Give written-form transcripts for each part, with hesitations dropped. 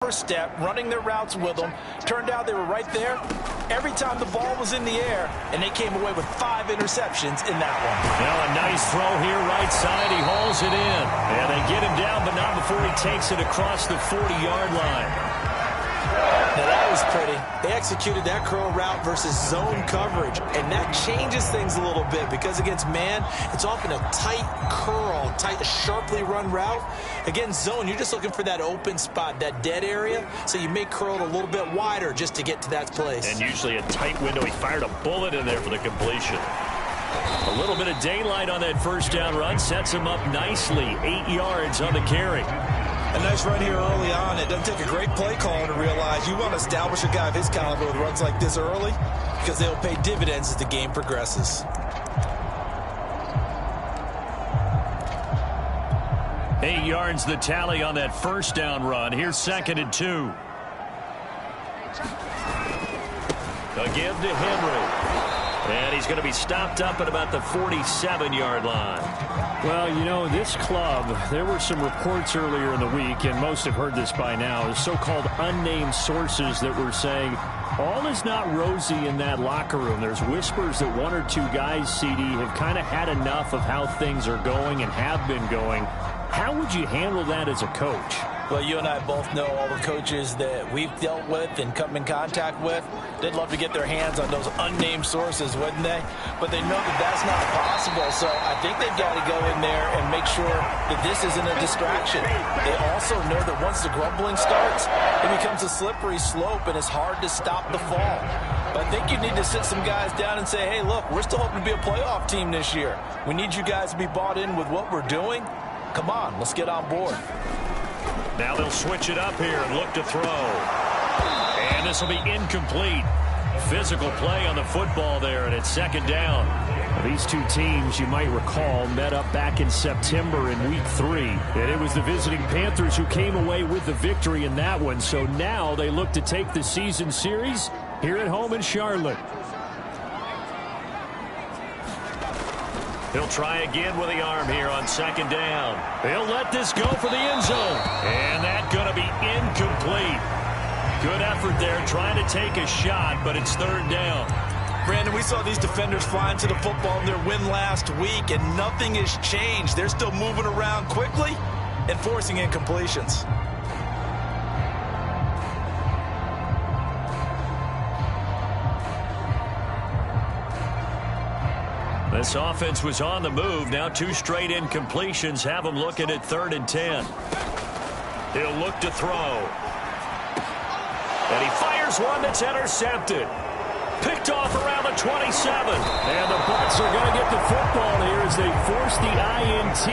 first step, running their routes with them. Turned out they were right there every time the ball was in the air, and they came away with 5 interceptions in that one. Now a nice throw here right side. He hauls it in. And they get him down, but not before he takes it across the 40-yard line. Now that was pretty. They executed that curl route versus zone coverage, and that changes things a little bit because against man, it's often a tight curl, tight, sharply run route. Against zone, you're just looking for that open spot, that dead area, so you may curl it a little bit wider just to get to that place. And usually a tight window. He fired a bullet in there for the completion. A little bit of daylight on that first down run sets him up nicely. 8 yards on the carry. A nice run here early on. It doesn't take a great play caller to realize you want to establish a guy of his caliber with runs like this early because they'll pay dividends as the game progresses. 8 yards the tally on that first down run. Here's 2nd and 2. Again to Henry. And he's going to be stopped up at about the 47-yard line. Well, you know, this club, there were some reports earlier in the week, and most have heard this by now, so-called unnamed sources that were saying all is not rosy in that locker room. There's whispers that 1 or 2 guys, CD, have kind of had enough of how things are going and have been going. How would you handle that as a coach? Well, you and I both know all the coaches that we've dealt with and come in contact with. They'd love to get their hands on those unnamed sources, wouldn't they? But they know that that's not possible, so I think they've got to go in there and make sure that this isn't a distraction. They also know that once the grumbling starts, it becomes a slippery slope, and it's hard to stop the fall. But I think you need to sit some guys down and say, hey, look, we're still hoping to be a playoff team this year. We need you guys to be bought in with what we're doing. Come on, let's get on board. Now they'll switch it up here and look to throw. And this will be incomplete. Physical play on the football there, and it's 2nd down. These two teams, you might recall, met up back in September in Week 3. And it was the visiting Panthers who came away with the victory in that one. So now they look to take the season series here at home in Charlotte. He'll try again with the arm here on 2nd down. He'll let this go for the end zone. And that's going to be incomplete. Good effort there trying to take a shot, but it's 3rd down. Brandon, we saw these defenders flying to the football in their win last week, and nothing has changed. They're still moving around quickly and forcing incompletions. This offense was on the move. Now 2 straight incompletions have them looking at 3rd and 10. He'll look to throw. And he fires one that's intercepted. Picked off around the 27. And the Bucs are going to get the football here as they force the INT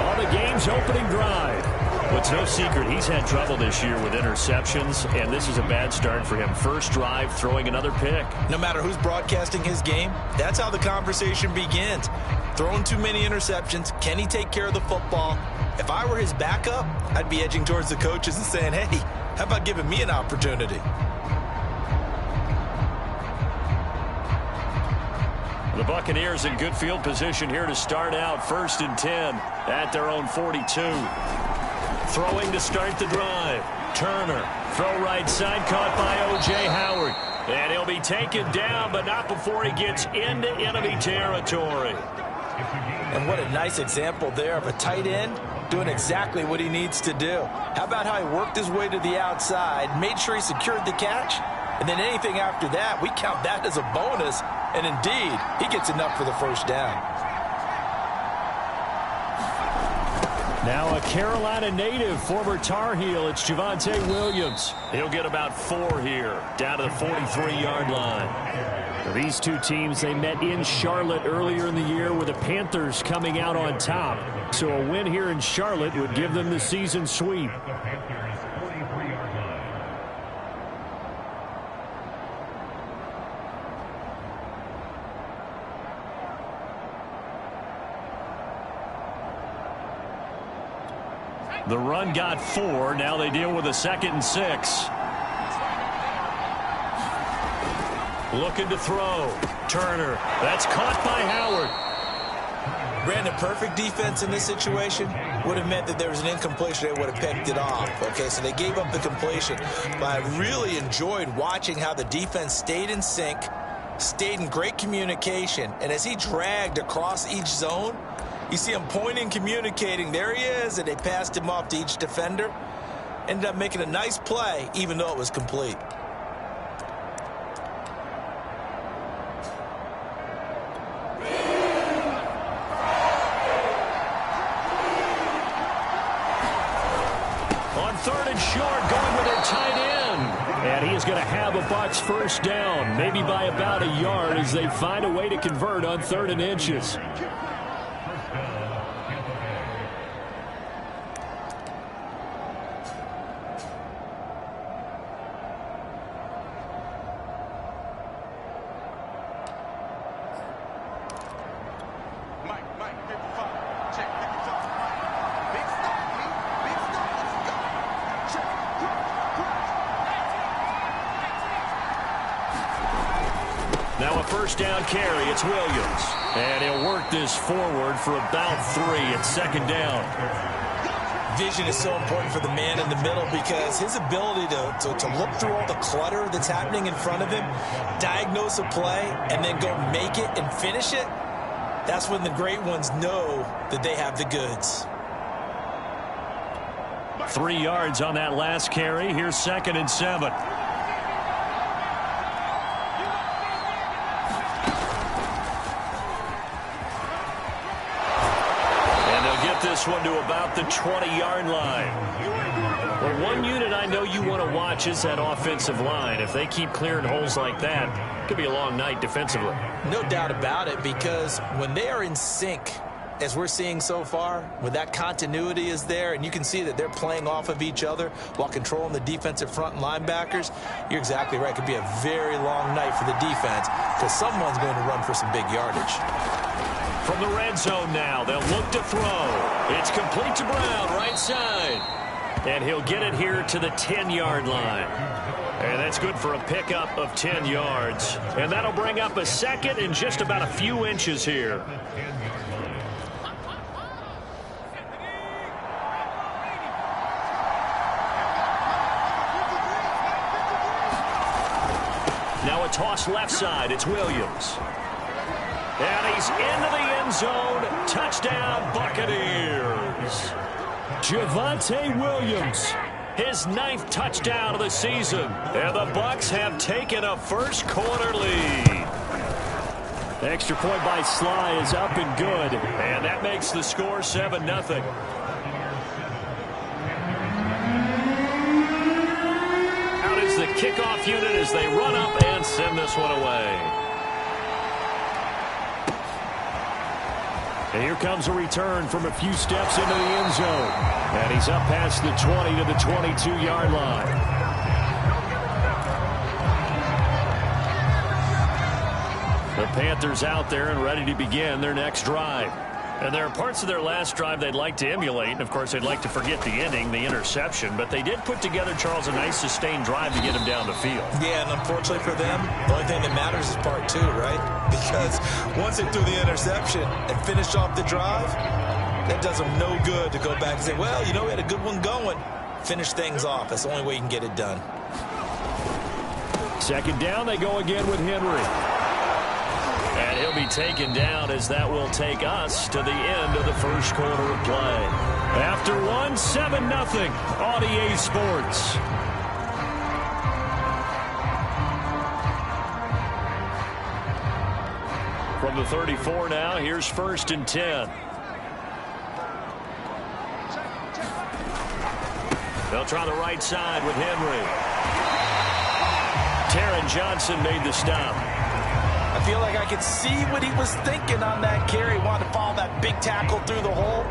on the game's opening drive. Well, it's no secret he's had trouble this year with interceptions, and this is a bad start for him. First drive, throwing another pick. No matter who's broadcasting his game, that's how the conversation begins. Throwing too many interceptions, can he take care of the football? If I were his backup, I'd be edging towards the coaches and saying, hey, how about giving me an opportunity? The Buccaneers in good field position here to start out. 1st and 10 at their own 42. Throwing to start the drive. Turner. Throw right side caught by O.J. Howard. And he'll be taken down, but not before he gets into enemy territory. And what a nice example there of a tight end doing exactly what he needs to do. How about how he worked his way to the outside, made sure he secured the catch, and then anything after that, we count that as a bonus. And indeed, he gets enough for the first down. Now a Carolina native, former Tar Heel, it's Javonte Williams. He'll get about 4 here, down to the 43-yard line. These two teams, they met in Charlotte earlier in the year with the Panthers coming out on top. So a win here in Charlotte would give them the season sweep. The run got 4. Now they deal with a 2nd and 6. Looking to throw. Turner. That's caught by Howard. Brandon, perfect defense in this situation. would have meant that there was an incompletion. They would have picked it off. Okay, so they gave up the completion. But I really enjoyed watching how the defense stayed in sync, stayed in great communication, and as he dragged across each zone, you see him pointing, communicating. There he is, and they passed him off to each defender. Ended up making a nice play, even though it was complete. On 3rd and short, going with their tight end. And he is going to have a Bucks first down, maybe by about a yard, as they find a way to convert on 3rd and inches. Now a first down carry. It's Williams. And he'll work this forward for about 3 at 2nd down. Vision is so important for the man in the middle because his ability to look through all the clutter that's happening in front of him, diagnose a play, and then go make it and finish it, that's when the great ones know that they have the goods. 3 yards on that last carry. Here's 2nd and 7. This one to about the 20-yard line. Well, one unit I know you want to watch is that offensive line. If they keep clearing holes like that, it could be a long night defensively. No doubt about it, because when they are in sync, as we're seeing so far, when that continuity is there, and you can see that they're playing off of each other while controlling the defensive front and linebackers, you're exactly right. It could be a very long night for the defense because someone's going to run for some big yardage. From the red zone now, they'll look to throw. It's complete to Brown, right side. And he'll get it here to the 10-yard line. And that's good for a pickup of 10 yards. And that'll bring up a 2nd and just about a few inches here. Now a toss left side. It's Williams. And he's into the end zone. Touchdown, Buccaneers. Javonte Williams. His 9th touchdown of the season. And the Bucs have taken a first quarter lead. The extra point by Sly is up and good. And that makes the score 7-0. Out is the kickoff unit as they run up and send this one away. And here comes a return from a few steps into the end zone. And he's up past the 20 to the 22-yard line. The Panthers out there and ready to begin their next drive. And there are parts of their last drive they'd like to emulate. And, of course, they'd like to forget the ending, the interception. But they did put together, Charles, a nice sustained drive to get him down the field. Yeah, and unfortunately for them, the only thing that matters is part 2, right? Because once they threw the interception and finished off the drive, that does them no good to go back and say, well, you know, we had a good one going. Finish things off. That's the only way you can get it done. 2nd down, they go again with Henry. And he'll be taken down as that will take us to the end of the first quarter of play. After 7-0 on EA Sports. From the 34 now, here's 1st and 10. They'll try the right side with Henry. Taron Johnson made the stop. I feel like I could see what he was thinking on that carry. Wanted to follow that big tackle through the hole.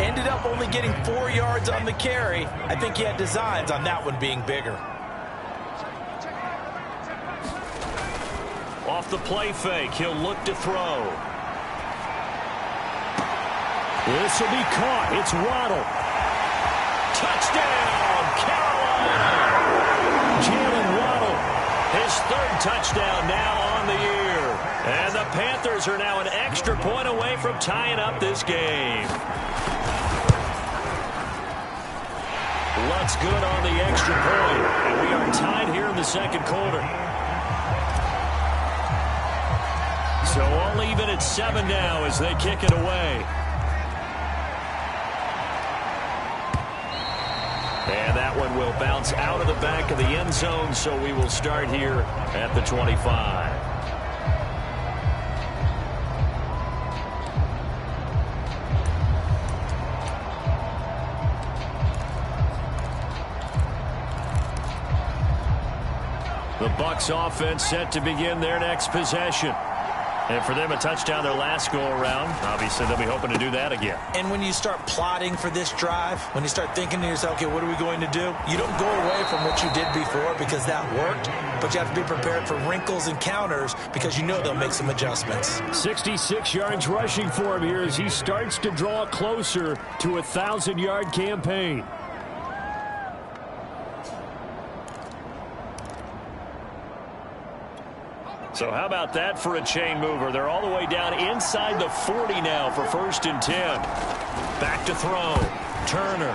Ended up only getting 4 yards on the carry. I think he had designs on that one being bigger. Off the play fake, he'll look to throw. This will be caught. It's Waddle. Touchdown, Carolina! Jalen Waddle, his 3rd touchdown now on the year. And the Panthers are now an extra point away from tying up this game. Luck's good on the extra point. And we are tied here in the second quarter. So all even at 7 now as they kick it away. And that one will bounce out of the back of the end zone, so we will start here at the 25. The Bucs offense set to begin their next possession. And for them, a touchdown their last go-around. Obviously, they'll be hoping to do that again. And when you start plotting for this drive, when you start thinking to yourself, okay, what are we going to do? You don't go away from what you did before because that worked, but you have to be prepared for wrinkles and counters because you know they'll make some adjustments. 66 yards rushing for him here as he starts to draw closer to a 1,000-yard campaign. So how about that for a chain mover? They're all the way down inside the 40 now for 1st and 10. Back to throw. Turner.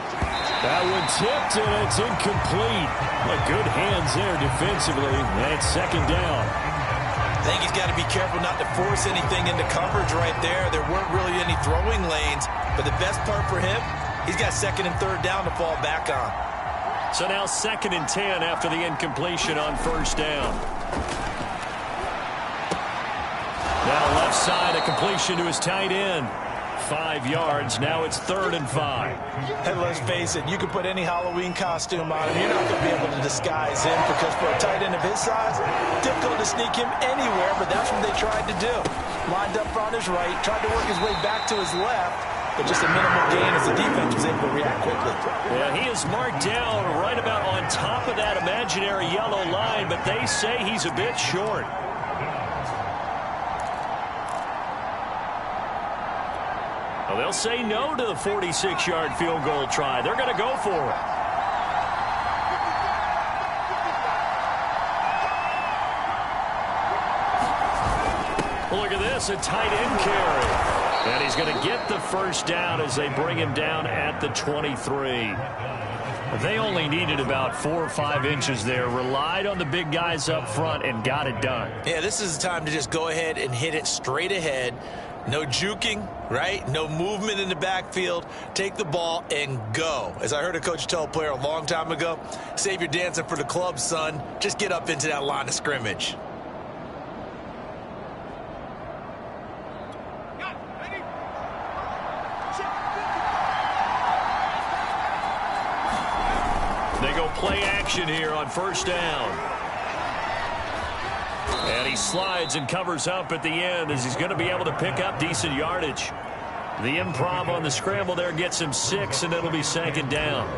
That one tipped, and it's incomplete. But good hands there defensively. And it's 2nd down. I think he's got to be careful not to force anything into coverage right there. There weren't really any throwing lanes. But the best part for him, he's got 2nd and 3rd down to fall back on. So now 2nd and 10 after the incompletion on 1st down. Now left side, a completion to his tight end. 5 yards. Now it's 3rd and 5. And let's face it, you can put any Halloween costume on him. You're not going to be able to disguise him because for a tight end of his size, difficult to sneak him anywhere, but that's what they tried to do. Lined up on his right, tried to work his way back to his left, but just a minimal gain as the defense was able to react quickly. Yeah, he is marked down right about on top of that imaginary yellow line, but they say he's a bit short. Well, they'll say no to the 46-yard field goal try. They're going to go for it. Well, look at this, a tight end carry. And he's going to get the 1st down as they bring him down at the 23. They only needed about 4 or 5 inches there, relied on the big guys up front, and got it done. Yeah, this is the time to just go ahead and hit it straight ahead. No juking, right? No movement in the backfield. Take the ball and go. As I heard a coach tell a player a long time ago, save your dancing for the club, son. Just get up into that line of scrimmage. They go play action here on 1st down. And he slides and covers up at the end as he's going to be able to pick up decent yardage. The improv on the scramble there gets him 6, and it'll be 2nd down.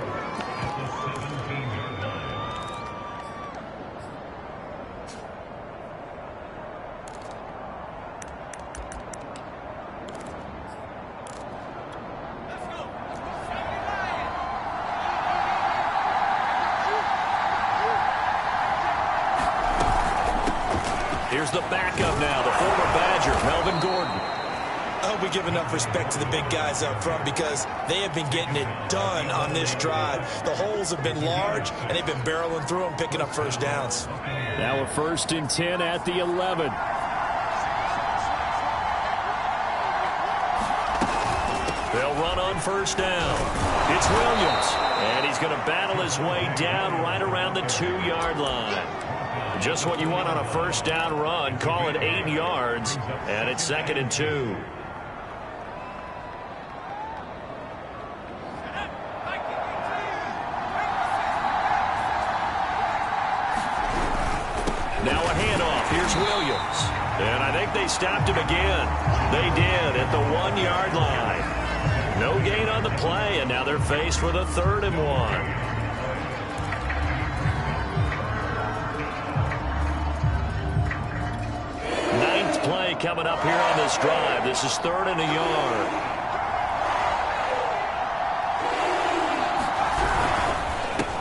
Here's the backup now, the former Badger, Melvin Gordon. I hope we give enough respect to the big guys up front because they have been getting it done on this drive. The holes have been large, and they've been barreling through them, picking up 1st downs. Now a 1st and 10 at the 11. They'll run on 1st down. It's Williams, and he's going to battle his way down right around the 2-yard line. Just what you want on a 1st down run. Call it 8 yards, and it's 2nd and 2. Now a handoff. Here's Williams. And I think they stopped him again. They did at the 1-yard line. No gain on the play, and now they're faced with a 3rd and 1. Play coming up here on this drive. This is 3rd and a yard.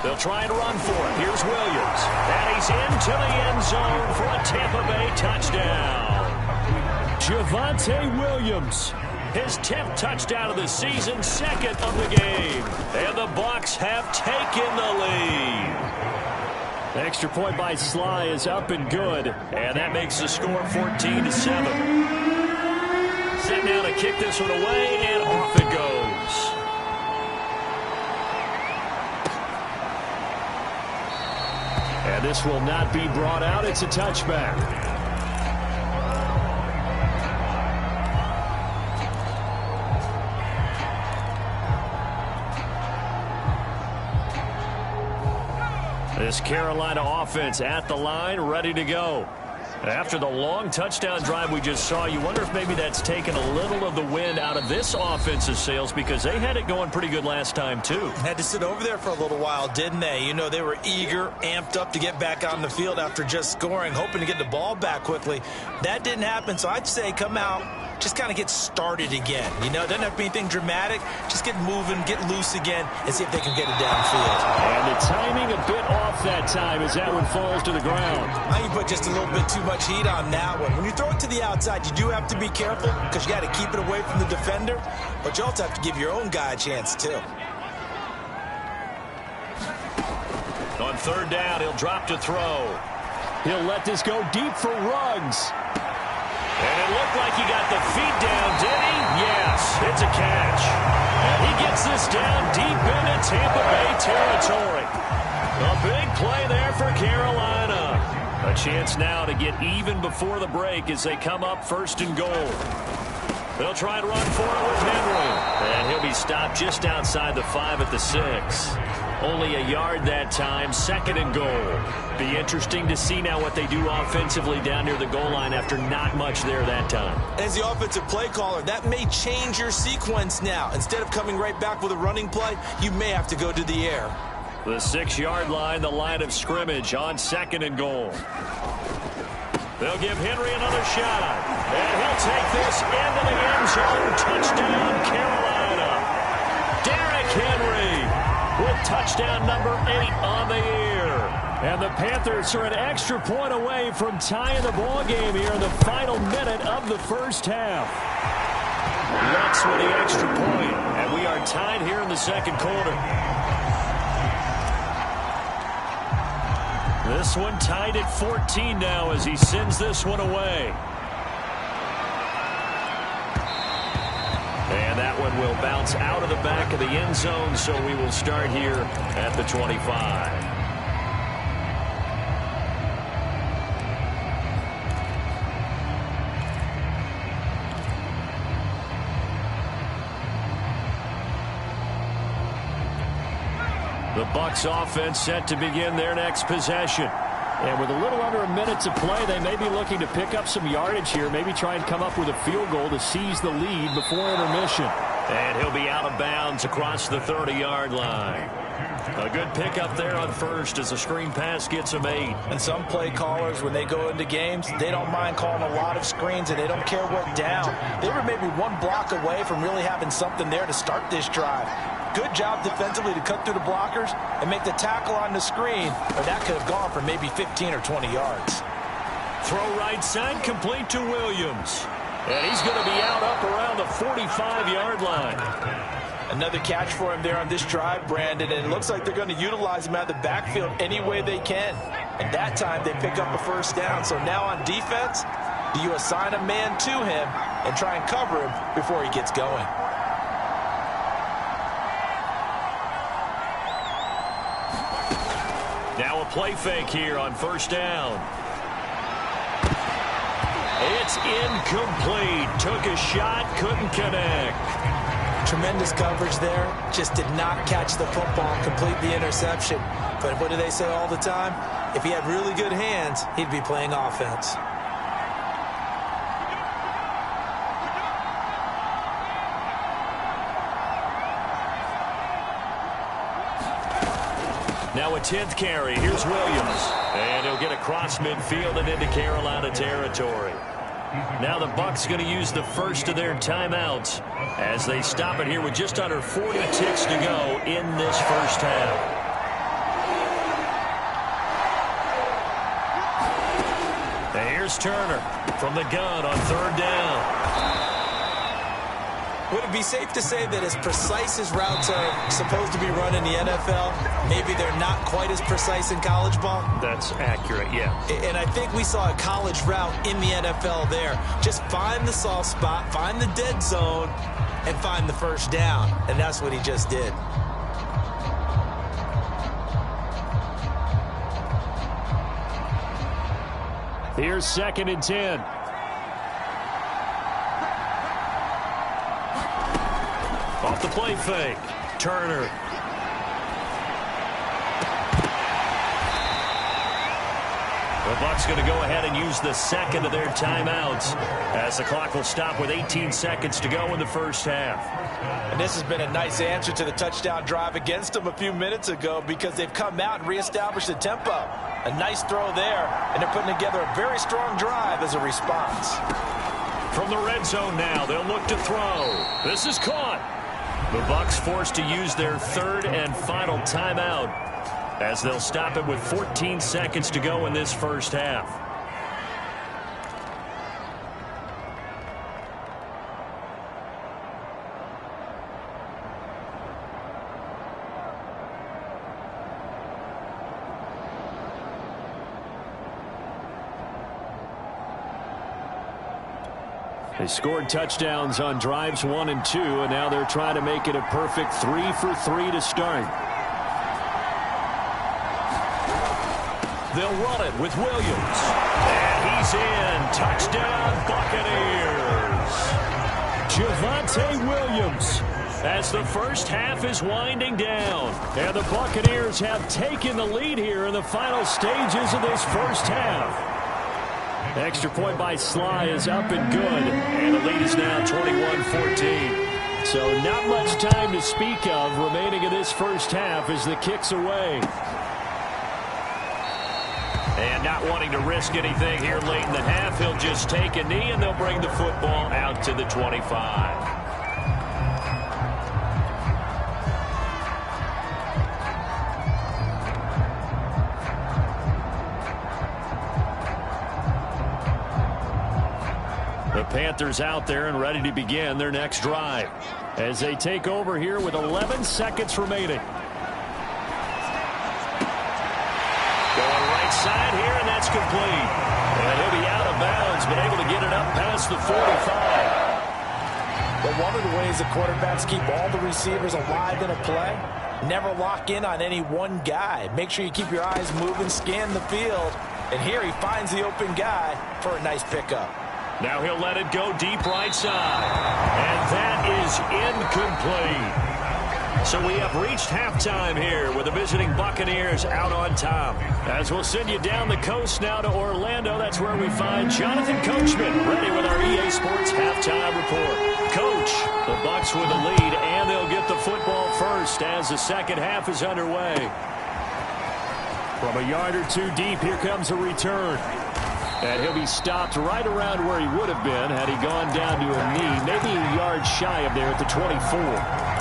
They'll try and run for it. Here's Williams. And he's into the end zone for a Tampa Bay touchdown. Javonte Williams his 10th touchdown of the season, second of the game. And the Bucs have taken the lead. The extra point by Sly is up and good. And that makes the score 14-7. Set now to kick this one away, and off it goes. And this will not be brought out. It's a touchback. This Carolina offense at the line, ready to go. After the long touchdown drive we just saw, you wonder if maybe that's taken a little of the wind out of this offense's sails, because they had it going pretty good last time, too. Had to sit over there for a little while, didn't they? You know, they were eager, amped up to get back on the field after just scoring, hoping to get the ball back quickly. That didn't happen, so I'd say come out, just kind of get started again. You know, it doesn't have to be anything dramatic. Just get moving, get loose again, and see if they can get it downfield. And the timing a bit off that time as that one falls to the ground. I think you put just a little bit too much heat on that one. When you throw it to the outside, you do have to be careful because you got to keep it away from the defender, but you also have to give your own guy a chance, too. On third down, he'll drop to throw. He'll let this go deep for Ruggs. And it looked like he got the feet down, did he? Yes, it's a catch. And he gets this down deep into Tampa Bay territory. A big play there for Carolina. A chance now to get even before the break as they come up first and goal. They'll try and run for it with Henry. And he'll be stopped just outside the 5 at the 6. Only a yard that time, second and goal. Be interesting to see now what they do offensively down near the goal line after not much there that time. As the offensive play caller, that may change your sequence now. Instead of coming right back with a running play, you may have to go to the air. The 6-yard line, the line of scrimmage on second and goal. They'll give Henry another shot. And he'll take this into the end zone. Touchdown, Carolina. Derrick Henry with touchdown number 8 on the year. And the Panthers are an extra point away from tying the ball game here in the final minute of the first half. Lutz with the extra point, and we are tied here in the second quarter. This one tied at 14 now as he sends this one away. And that one will bounce out of the back of the end zone, so we will start here at the 25. The Bucs offense set to begin their next possession. And with a little under a minute to play, they may be looking to pick up some yardage here, maybe try and come up with a field goal to seize the lead before intermission. And he'll be out of bounds across the 30-yard line. A good pickup there on first as the screen pass gets him 8. And some play callers, when they go into games, they don't mind calling a lot of screens, and they don't care what down. They were maybe one block away from really having something there to start this drive. Good job defensively to cut through the blockers and make the tackle on the screen, or that could have gone for maybe 15 or 20 yards. Throw right side, complete to Williams. And he's going to be out up around the 45-yard line. Another catch for him there on this drive, Brandon, and it looks like they're going to utilize him out of the backfield any way they can. And that time they pick up a first down. So now on defense, do you assign a man to him and try and cover him before he gets going? Now a play fake here on first down. It's incomplete. Took a shot, couldn't connect. Tremendous coverage there. Just did not catch the football, complete the interception. But what do they say all the time? If he had really good hands, he'd be playing offense. Now a 10th carry. Here's Williams. And he'll get across midfield and into Carolina territory. Now the Bucs going to use the first of their timeouts as they stop it here with just under 40 ticks to go in this first half. And here's Turner from the gun on third down. Would it be safe to say that as precise as routes are supposed to be run in the NFL, maybe they're not quite as precise in college ball? That's accurate, yeah. And I think we saw a college route in the NFL there. Just find the soft spot, find the dead zone, and find the first down. And that's what he just did. Here's 2nd and 10. Off the play fake. Turner. The Bucs going to go ahead and use the second of their timeouts as the clock will stop with 18 seconds to go in the first half. And this has been a nice answer to the touchdown drive against them a few minutes ago because they've come out and reestablished the tempo. A nice throw there, and they're putting together a very strong drive as a response. From the red zone now, they'll look to throw. This is caught. The Bucs forced to use their third and final timeout as they'll stop it with 14 seconds to go in this first half. They scored touchdowns on drives 1 and 2, and now they're trying to make it a perfect 3 for 3 to start. They'll run it with Williams. And he's in. Touchdown, Buccaneers. Javonte Williams as the first half is winding down. And the Buccaneers have taken the lead here in the final stages of this first half. Extra point by Sly is up and good. And the lead is now 21-14. So not much time to speak of remaining in this first half as the kick's away. And not wanting to risk anything here late in the half, he'll just take a knee and they'll bring the football out to the 25. The Panthers out there and ready to begin their next drive as they take over here with 11 seconds remaining. Going right side here, and that's complete. And he'll be out of bounds, but able to get it up past the 45. But one of the ways the quarterbacks keep all the receivers alive in a play, never lock in on any one guy. Make sure you keep your eyes moving, scan the field. And here he finds the open guy for a nice pickup. Now he'll let it go deep right side. And that is incomplete. So we have reached halftime here with the visiting Buccaneers out on top. As we'll send you down the coast now to Orlando, that's where we find Jonathan Coachman ready with our EA Sports halftime report. Coach, the Bucs with the lead, and they'll get the football first as the second half is underway. From a yard or two deep, here comes a return. And he'll be stopped right around where he would have been had he gone down to a knee, maybe a yard shy of there at the 24.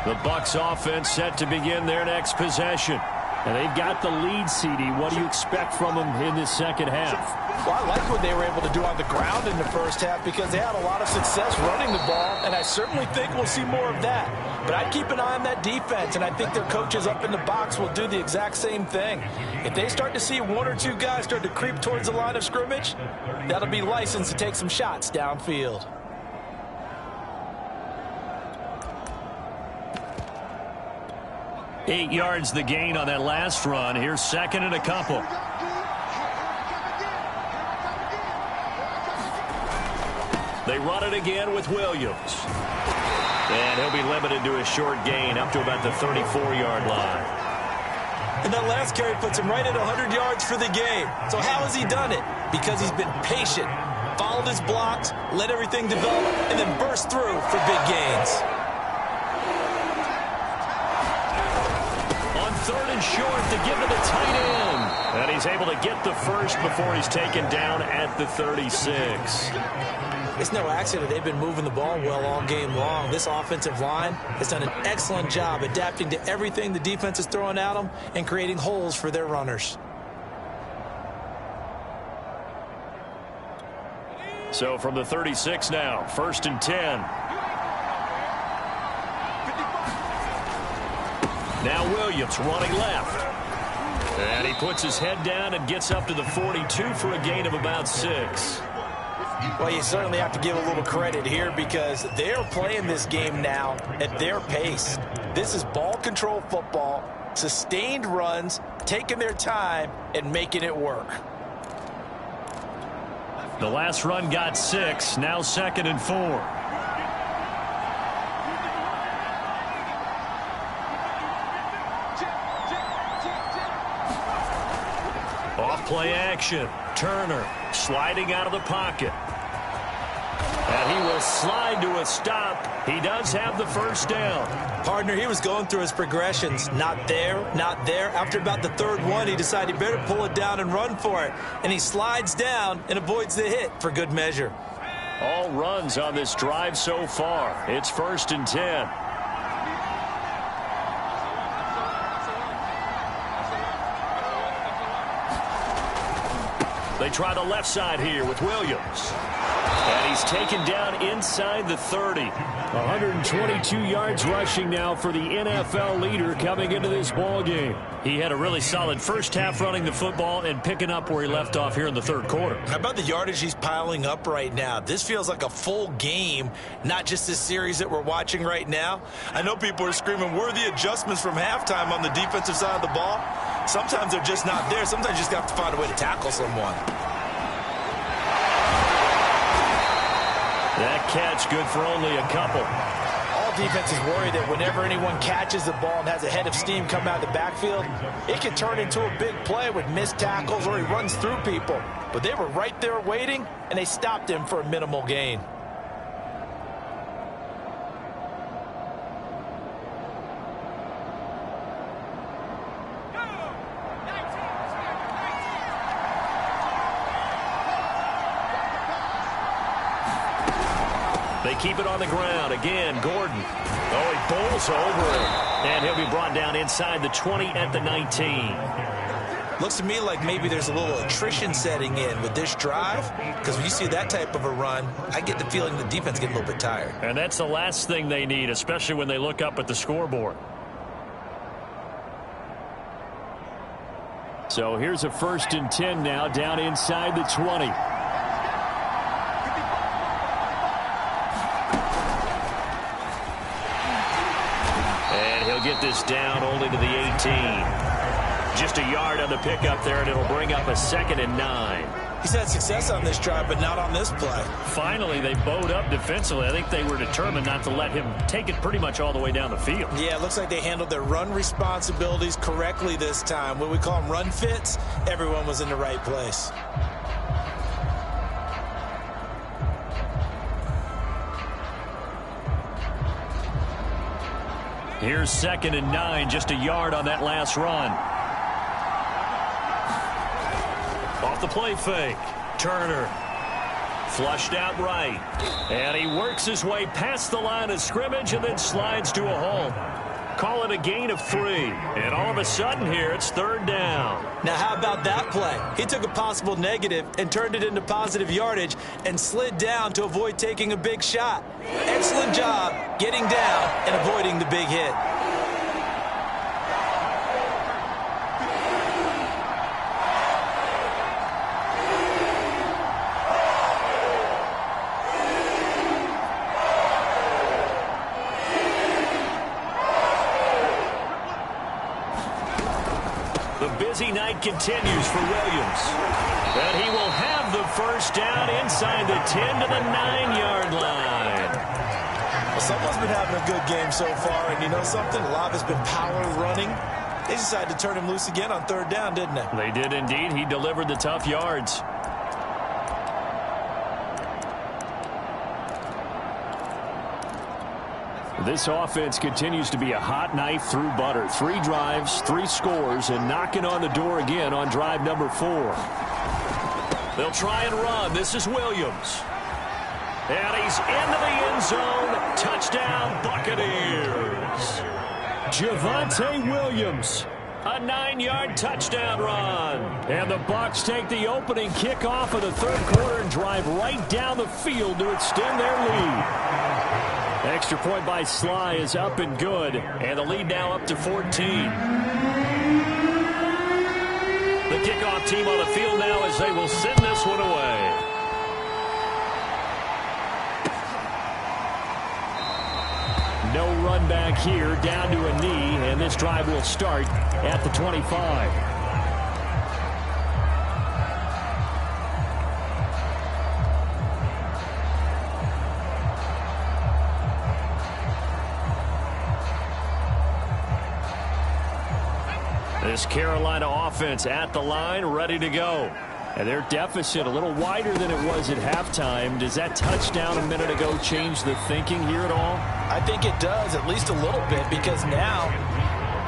The Bucs offense set to begin their next possession. And they've got the lead, CD. What do you expect from them in this second half? Well, I like what they were able to do on the ground in the first half because they had a lot of success running the ball, and I certainly think we'll see more of that. But I'd keep an eye on that defense, and I think their coaches up in the box will do the exact same thing. If they start to see one or two guys start to creep towards the line of scrimmage, that'll be licensed to take some shots downfield. Eight yards the gain on that last run. Here's second and a couple. They run it again with Williams. And he'll be limited to a short gain up to about the 34-yard line. And that last carry puts him right at 100 yards for the game. So how has he done it? Because he's been patient, followed his blocks, let everything develop, and then burst through for big gains. third and short to give to the tight end. And he's able to get the first before he's taken down at the 36. It's no accident they've been moving the ball well all game long. This offensive line has done an excellent job adapting to everything the defense is throwing at them and creating holes for their runners. So from the 36 now, 1st and 10. Now Williams running left. And he puts his head down and gets up to the 42 for a gain of about 6. Well, you certainly have to give a little credit here because they're playing this game now at their pace. This is ball control football, sustained runs, taking their time, and making it work. The last run got 6, now 2nd and 4. Off play action. Turner sliding out of the pocket. And he will slide to a stop. He does have the first down. Partner, he was going through his progressions. Not there, not there. After about the third one, he decided he better pull it down and run for it. And he slides down and avoids the hit for good measure. All runs on this drive so far. It's 1st and 10. They try the left side here with Williams. And he's taken down inside the 30. 122 yards rushing now for the NFL leader coming into this ball game. He had a really solid first half running the football and picking up where he left off here in the third quarter. How about the yardage he's piling up right now? This feels like a full game, not just this series that we're watching right now. I know people are screaming worthy adjustments from halftime on the defensive side of the ball. Sometimes they're just not there. Sometimes you just have to find a way to tackle someone. That catch good for only a couple. All defenses worry that whenever anyone catches the ball and has a head of steam come out of the backfield, it can turn into a big play with missed tackles or he runs through people. But they were right there waiting, and they stopped him for a minimal gain. They keep it on the ground. Again, Gordon. Oh, he bowls over it. And he'll be brought down inside the 20 at the 19. Looks to me like maybe there's a little attrition setting in with this drive, because when you see that type of a run, I get the feeling the defense getting a little bit tired. And that's the last thing they need, especially when they look up at the scoreboard. So here's a 1st and 10 now down inside the 20. Get this down only to the 18. Just a yard on the pickup there, and it'll bring up a 2nd and 9. He's had success on this drive, but not on this play. Finally, they bowed up defensively. I think they were determined not to let him take it pretty much all the way down the field. Yeah, it looks like they handled their run responsibilities correctly this time. What we call them run fits, everyone was in the right place. Here's 2nd and 9, just a yard on that last run. Off the play fake. Turner flushed out right. And he works his way past the line of scrimmage and then slides to a hole. Call it a gain of 3. And all of a sudden here, it's 3rd down. Now, how about that play? He took a possible negative and turned it into positive yardage and slid down to avoid taking a big shot. Excellent job getting down and avoiding the big hit. Busy night continues for Williams. And he will have the first down inside the 10 to the 9-yard line. Well, someone's been having a good game so far, and you know something? A lot has been power running. They decided to turn him loose again on 3rd down, didn't they? They did indeed. He delivered the tough yards. This offense continues to be a hot knife through butter. 3 drives, 3 scores, and knocking on the door again on drive number 4. They'll try and run. This is Williams. And he's into the end zone. Touchdown, Buccaneers. Javonte Williams. A 9-yard touchdown run. And the Bucs take the opening kickoff of the third quarter and drive right down the field to extend their lead. Extra point by Sly is up and good. And the lead now up to 14. The kickoff team on the field now as they will send this one away. No run back here, down to a knee, and this drive will start at the 25. This Carolina offense at the line, ready to go. And their deficit a little wider than it was at halftime. Does that touchdown a minute ago change the thinking here at all? I think it does, at least a little bit, because now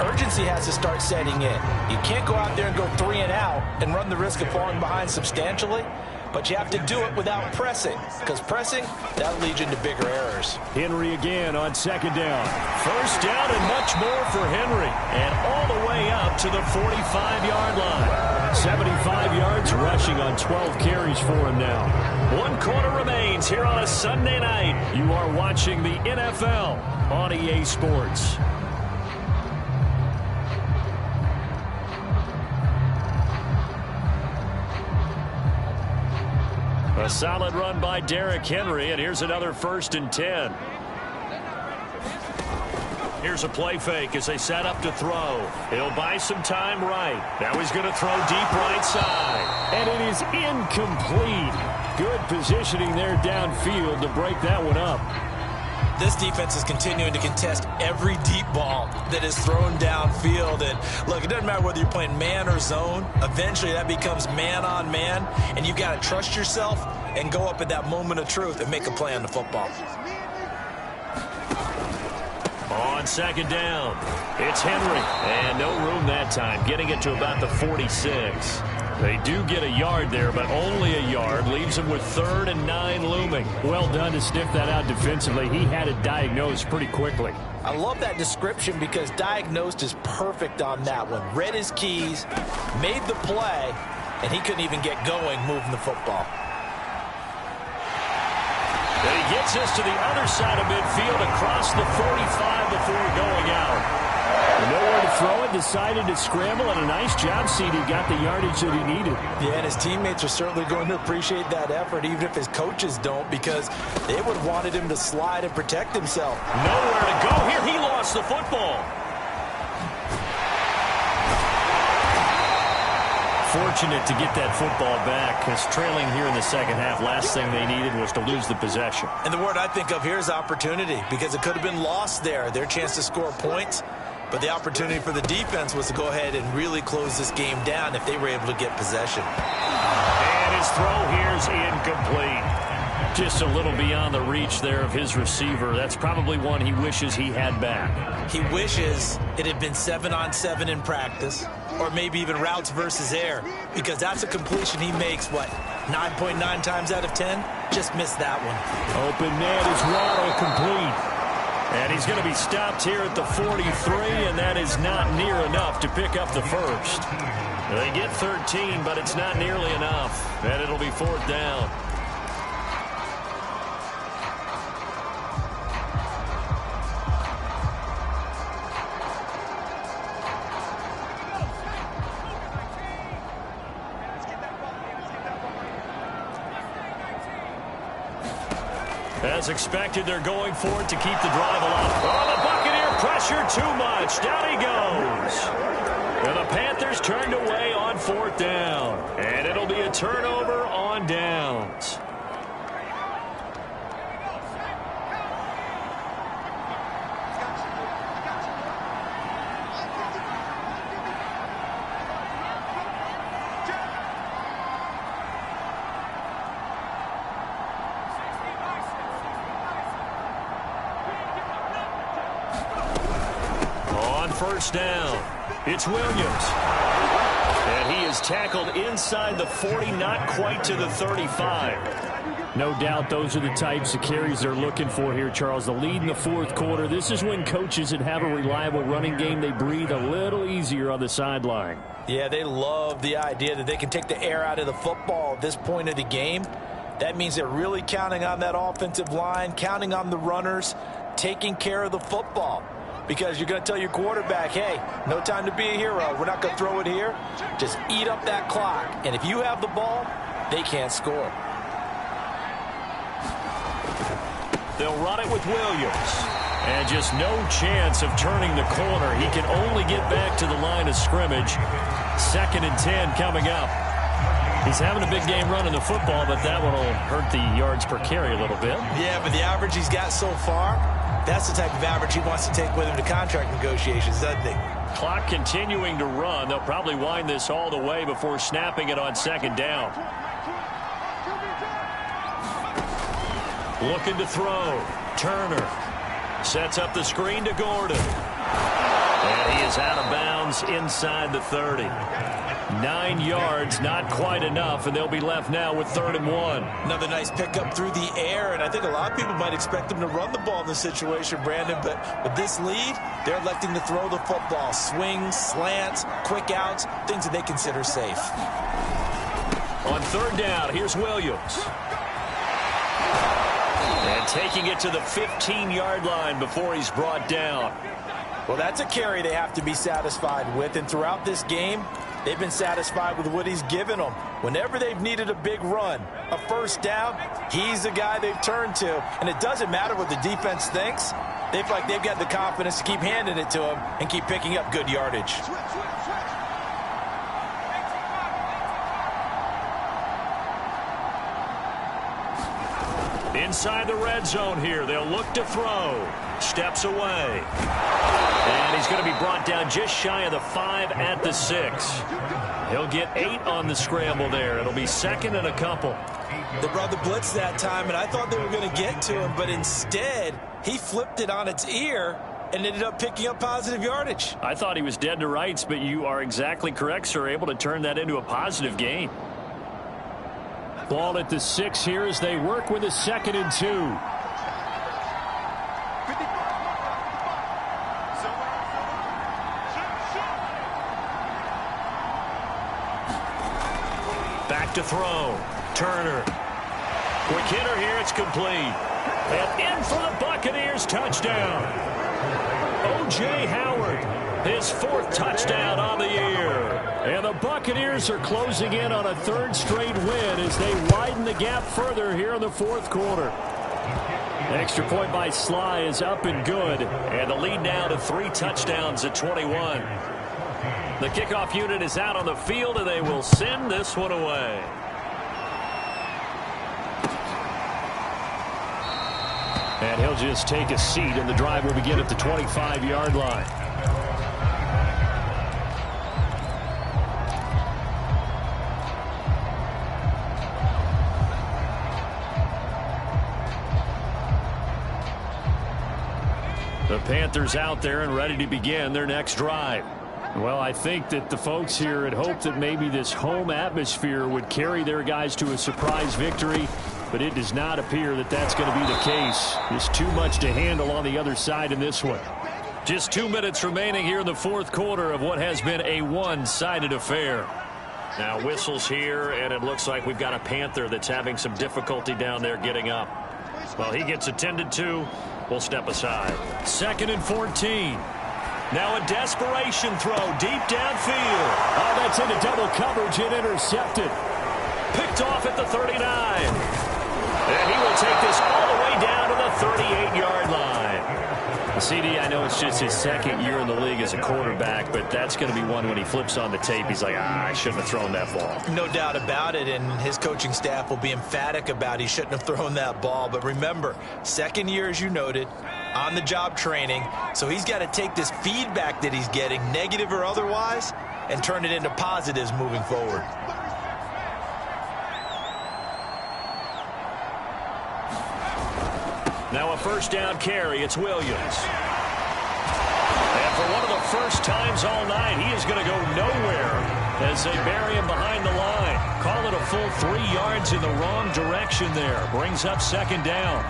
urgency has to start setting in. You can't go out there and go 3 and out and run the risk of falling behind substantially, but you have to do it without pressing, because pressing, that'll lead you into bigger errors. Henry again on second down. First down and much more for Henry. And all the way up to the 45-yard line. 75 yards rushing on 12 carries for him now. 1 quarter remains here on a Sunday night. You are watching the NFL on EA Sports. A solid run by Derrick Henry, and here's another 1st and 10. Here's a play fake as they set up to throw. He'll buy some time right. Now he's going to throw deep right side. And it is incomplete. Good positioning there downfield to break that one up. This defense is continuing to contest every deep ball that is thrown downfield. And look, it doesn't matter whether you're playing man or zone. Eventually that becomes man on man. And you've got to trust yourself and go up at that moment of truth and make a play on the football. On second down, it's Henry. And no room that time, getting it to about the 46. They do get a yard there, but only a yard. Leaves them with 3rd and 9 looming. Well done to sniff that out defensively. He had it diagnosed pretty quickly. I love that description because diagnosed is perfect on that one. Read his keys, made the play, and he couldn't even get going moving the football. And he gets us to the other side of midfield across the 45 before going out. Nowhere to throw it, decided to scramble, and a nice job, CD. Got the yardage that he needed. Yeah, and his teammates are certainly going to appreciate that effort, even if his coaches don't, because they would have wanted him to slide and protect himself. Nowhere to go here. He lost the football. Fortunate to get that football back, because trailing here in the second half, last thing they needed was to lose the possession. And the word I think of here is opportunity, because it could have been lost there, their chance to score points. But the opportunity for the defense was to go ahead and really close this game down if they were able to get possession. And his throw here's incomplete. Just a little beyond the reach there of his receiver. That's probably one he wishes he had back. He wishes it had been 7-on-7 in practice, or maybe even routes versus air, because that's a completion he makes, what, 9.9 times out of 10? Just missed that one. Open net is Waddle, complete. And he's going to be stopped here at the 43, and that is not near enough to pick up the first. They get 13, but it's not nearly enough. And it'll be 4th down. As expected, they're going for it to keep the drive alive. Oh, the Buccaneer pressure too much. Down he goes. And the Panthers turned away on 4th down. And it'll be a turnover on downs. first down. It's Williams. And he is tackled inside the 40, not quite to the 35. No doubt those are the types of carries they're looking for here, Charles. The lead in the fourth quarter. This is when coaches that have a reliable running game, they breathe a little easier on the sideline. Yeah, they love the idea that they can take the air out of the football at this point of the game. That means they're really counting on that offensive line, counting on the runners, taking care of the football. Because you're going to tell your quarterback, hey, no time to be a hero. We're not going to throw it here. Just eat up that clock. And if you have the ball, they can't score. They'll run it with Williams. And just no chance of turning the corner. He can only get back to the line of scrimmage. 2nd and 10 coming up. He's having a big game running the football, but that one will hurt the yards per carry a little bit. Yeah, but the average he's got so far, that's the type of average he wants to take with him to contract negotiations, doesn't he? Clock continuing to run. They'll probably wind this all the way before snapping it on 2nd down. Looking to throw. Turner sets up the screen to Gordon. And he is out of bounds inside the 30. 9 yards, not quite enough, and they'll be left now with 3rd and 1. Another nice pickup through the air, and I think a lot of people might expect them to run the ball in this situation, Brandon, but with this lead, they're electing to throw the football. Swings, slants, quick outs, things that they consider safe. On 3rd down, here's Williams. And taking it to the 15-yard line before he's brought down. Well, that's a carry they have to be satisfied with, and throughout this game, they've been satisfied with what he's given them. Whenever they've needed a big run, a first down, he's the guy they've turned to. And it doesn't matter what the defense thinks. They feel like they've got the confidence to keep handing it to him and keep picking up good yardage. Inside the red zone here, they'll look to throw. Steps away. And he's going to be brought down just shy of the 5 at the 6. He'll get 8 on the scramble there. It'll be 2nd and a couple. They brought the blitz that time, and I thought they were going to get to him, but instead, he flipped it on its ear and ended up picking up positive yardage. I thought he was dead to rights, but you are exactly correct, sir. Able to turn that into a positive gain. Ball at the 6 here as they work with a 2nd and 2. Back to throw. Turner. Quick hitter here. It's complete. And in for the Buccaneers. Touchdown. O.J. Howard. His 4th touchdown on the year. And the Buccaneers are closing in on a 3rd straight win as they widen the gap further here in the 4th quarter. Extra point by Sly is up and good. And the lead now to 3 touchdowns at 21. The kickoff unit is out on the field, and they will send this one away. And he'll just take a seat, and the drive will begin at the 25-yard line. The Panthers out there and ready to begin their next drive. Well, I think that the folks here had hoped that maybe this home atmosphere would carry their guys to a surprise victory, but it does not appear that that's going to be the case. There's too much to handle on the other side in this one. Just 2 minutes remaining here in the 4th quarter of what has been a one-sided affair. Now whistles here, and it looks like we've got a Panther that's having some difficulty down there getting up. Well, he gets attended to. We'll step aside. 2nd and 14. Now a desperation throw deep downfield. Oh, that's into double coverage and intercepted. Picked off at the 39. And he will take this all the way down to the 38-yard line. CD, I know it's just his 2nd year in the league as a quarterback, but that's going to be one when he flips on the tape. He's like, I shouldn't have thrown that ball. No doubt about it, and his coaching staff will be emphatic about he shouldn't have thrown that ball. But remember, 2nd year, as you noted, on-the-job training, so he's got to take this feedback that he's getting, negative or otherwise, and turn it into positives moving forward. Now a 1st down carry. It's Williams. And for one of the first times all night. He is going to go nowhere as they bury him behind the line. Call it a full 3 yards in the wrong direction there. Brings up second down.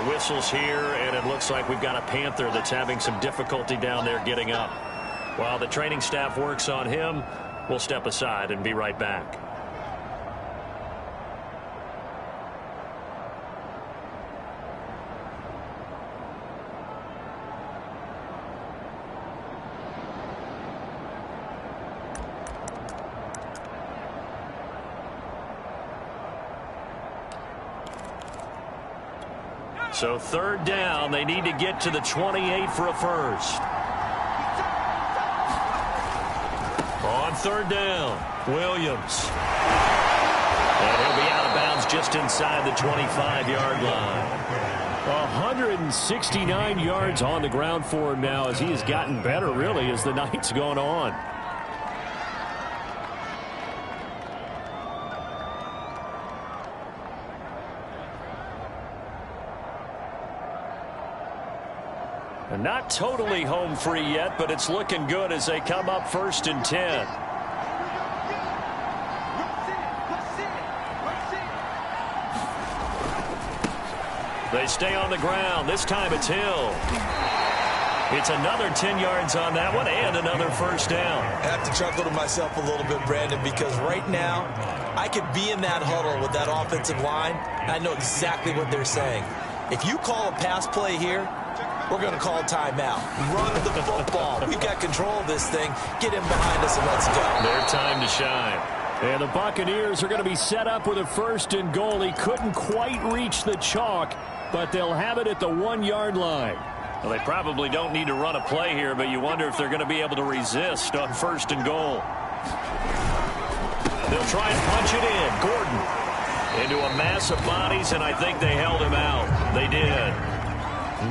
Whistles here, and it looks like we've got a Panther that's having some difficulty down there getting up. While the training staff works on him, we'll step aside and be right back. So third down, they need to get to the 28 for a first. On third down, Williams. And he'll be out of bounds just inside the 25-yard line. 169 yards on the ground for him now as he has gotten better, really, as the night's gone on. Not totally home free yet, but it's looking good as they come up first and 10. They stay on the ground. This time it's Hill. It's another 10 yards on that one and another first down. I have to chuckle to myself a little bit, Brandon, because right now I could be in that huddle with that offensive line. I know exactly what they're saying. If you call a pass play here, we're going to call a timeout. Run the football. We've got control of this thing. Get him behind us and let's go. Their time to shine. And the Buccaneers are going to be set up with a first and goal. He couldn't quite reach the chalk, but they'll have it at the 1-yard line. Well, they probably don't need to run a play here, but you wonder if they're going to be able to resist on first and goal. They'll try and punch it in. Gordon into a mass of bodies, and I think they held him out. They did.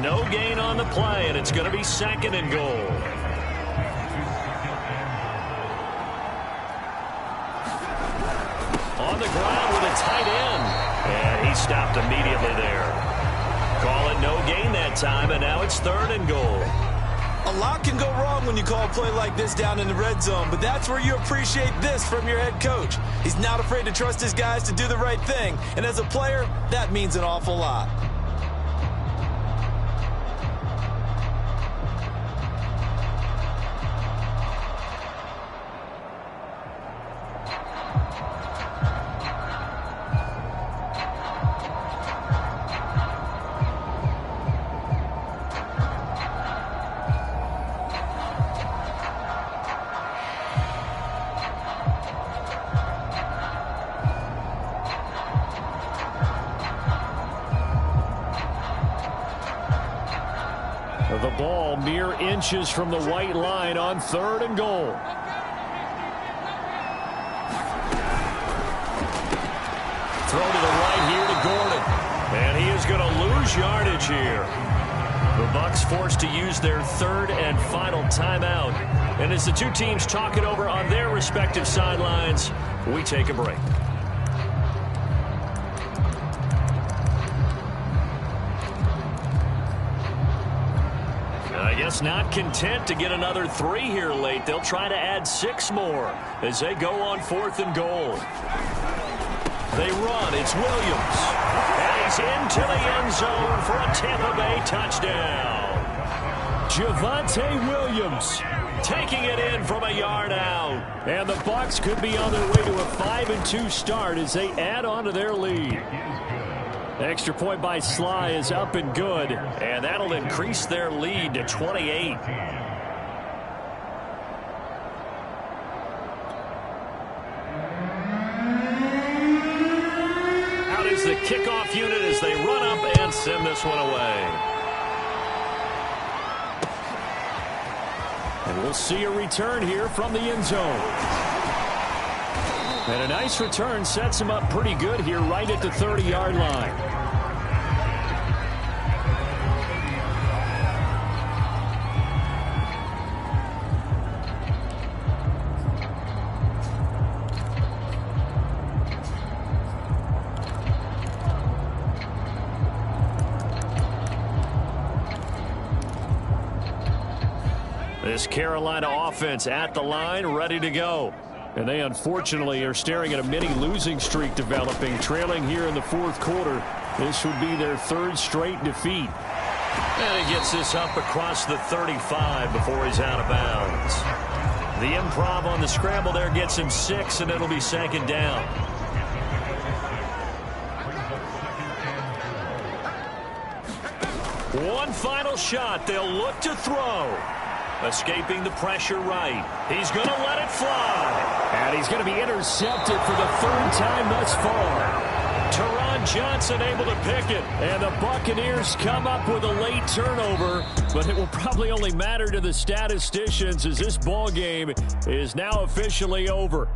No gain on the play, and it's going to be second and goal. On the ground with a tight end. And he stopped immediately there. Call it no gain that time, and now it's third and goal. A lot can go wrong when you call a play like this down in the red zone, but that's where you appreciate this from your head coach. He's not afraid to trust his guys to do the right thing, and as a player, that means an awful lot. The ball mere inches from the white line on third and goal. Throw to the right here to Gordon. And he is going to lose yardage here. The Bucs forced to use their third and final timeout. And as the two teams talk it over on their respective sidelines, we take a break. I guess not content to get another 3 here late. They'll try to add 6 more as they go on fourth and goal. They run. It's Williams. And he's into the end zone for a Tampa Bay touchdown. Javonte Williams taking it in from a yard out. And the Bucs could be on their way to a 5-2 start as they add on to their lead. Extra point by Sly is up and good. And that'll increase their lead to 28. Out is the kickoff unit as they run up and send this one away. And we'll see a return here from the end zone. And a nice return sets him up pretty good here right at the 30-yard line. This Carolina offense at the line, ready to go. And they unfortunately are staring at a mini losing streak developing, trailing here in the fourth quarter. This would be their third straight defeat. And he gets this up across the 35 before he's out of bounds. The improv on the scramble there gets him 6, and it'll be second down. One final shot. They'll look to throw. Escaping the pressure right. He's going to let it fly. And he's going to be intercepted for the third time thus far. Teron Johnson able to pick it. And the Buccaneers come up with a late turnover, but it will probably only matter to the statisticians as this ball game is now officially over.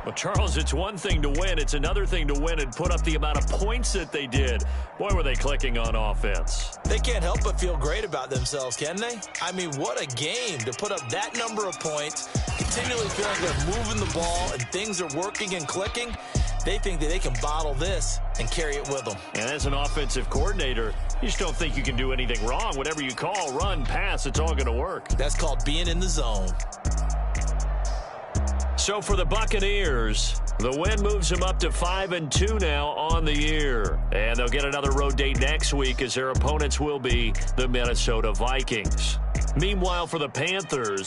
Well, Charles, it's one thing to win. It's another thing to win and put up the amount of points that they did. Boy, were they clicking on offense. They can't help but feel great about themselves, can they? I mean, what a game to put up that number of points, continually feel like they're moving the ball and things are working and clicking. They think that they can bottle this and carry it with them. And as an offensive coordinator, you just don't think you can do anything wrong. Whatever you call, run, pass, it's all going to work. That's called being in the zone. So for the Buccaneers, the win moves them up to 5-2 now on the year. And they'll get another road date next week as their opponents will be the Minnesota Vikings. Meanwhile, for the Panthers,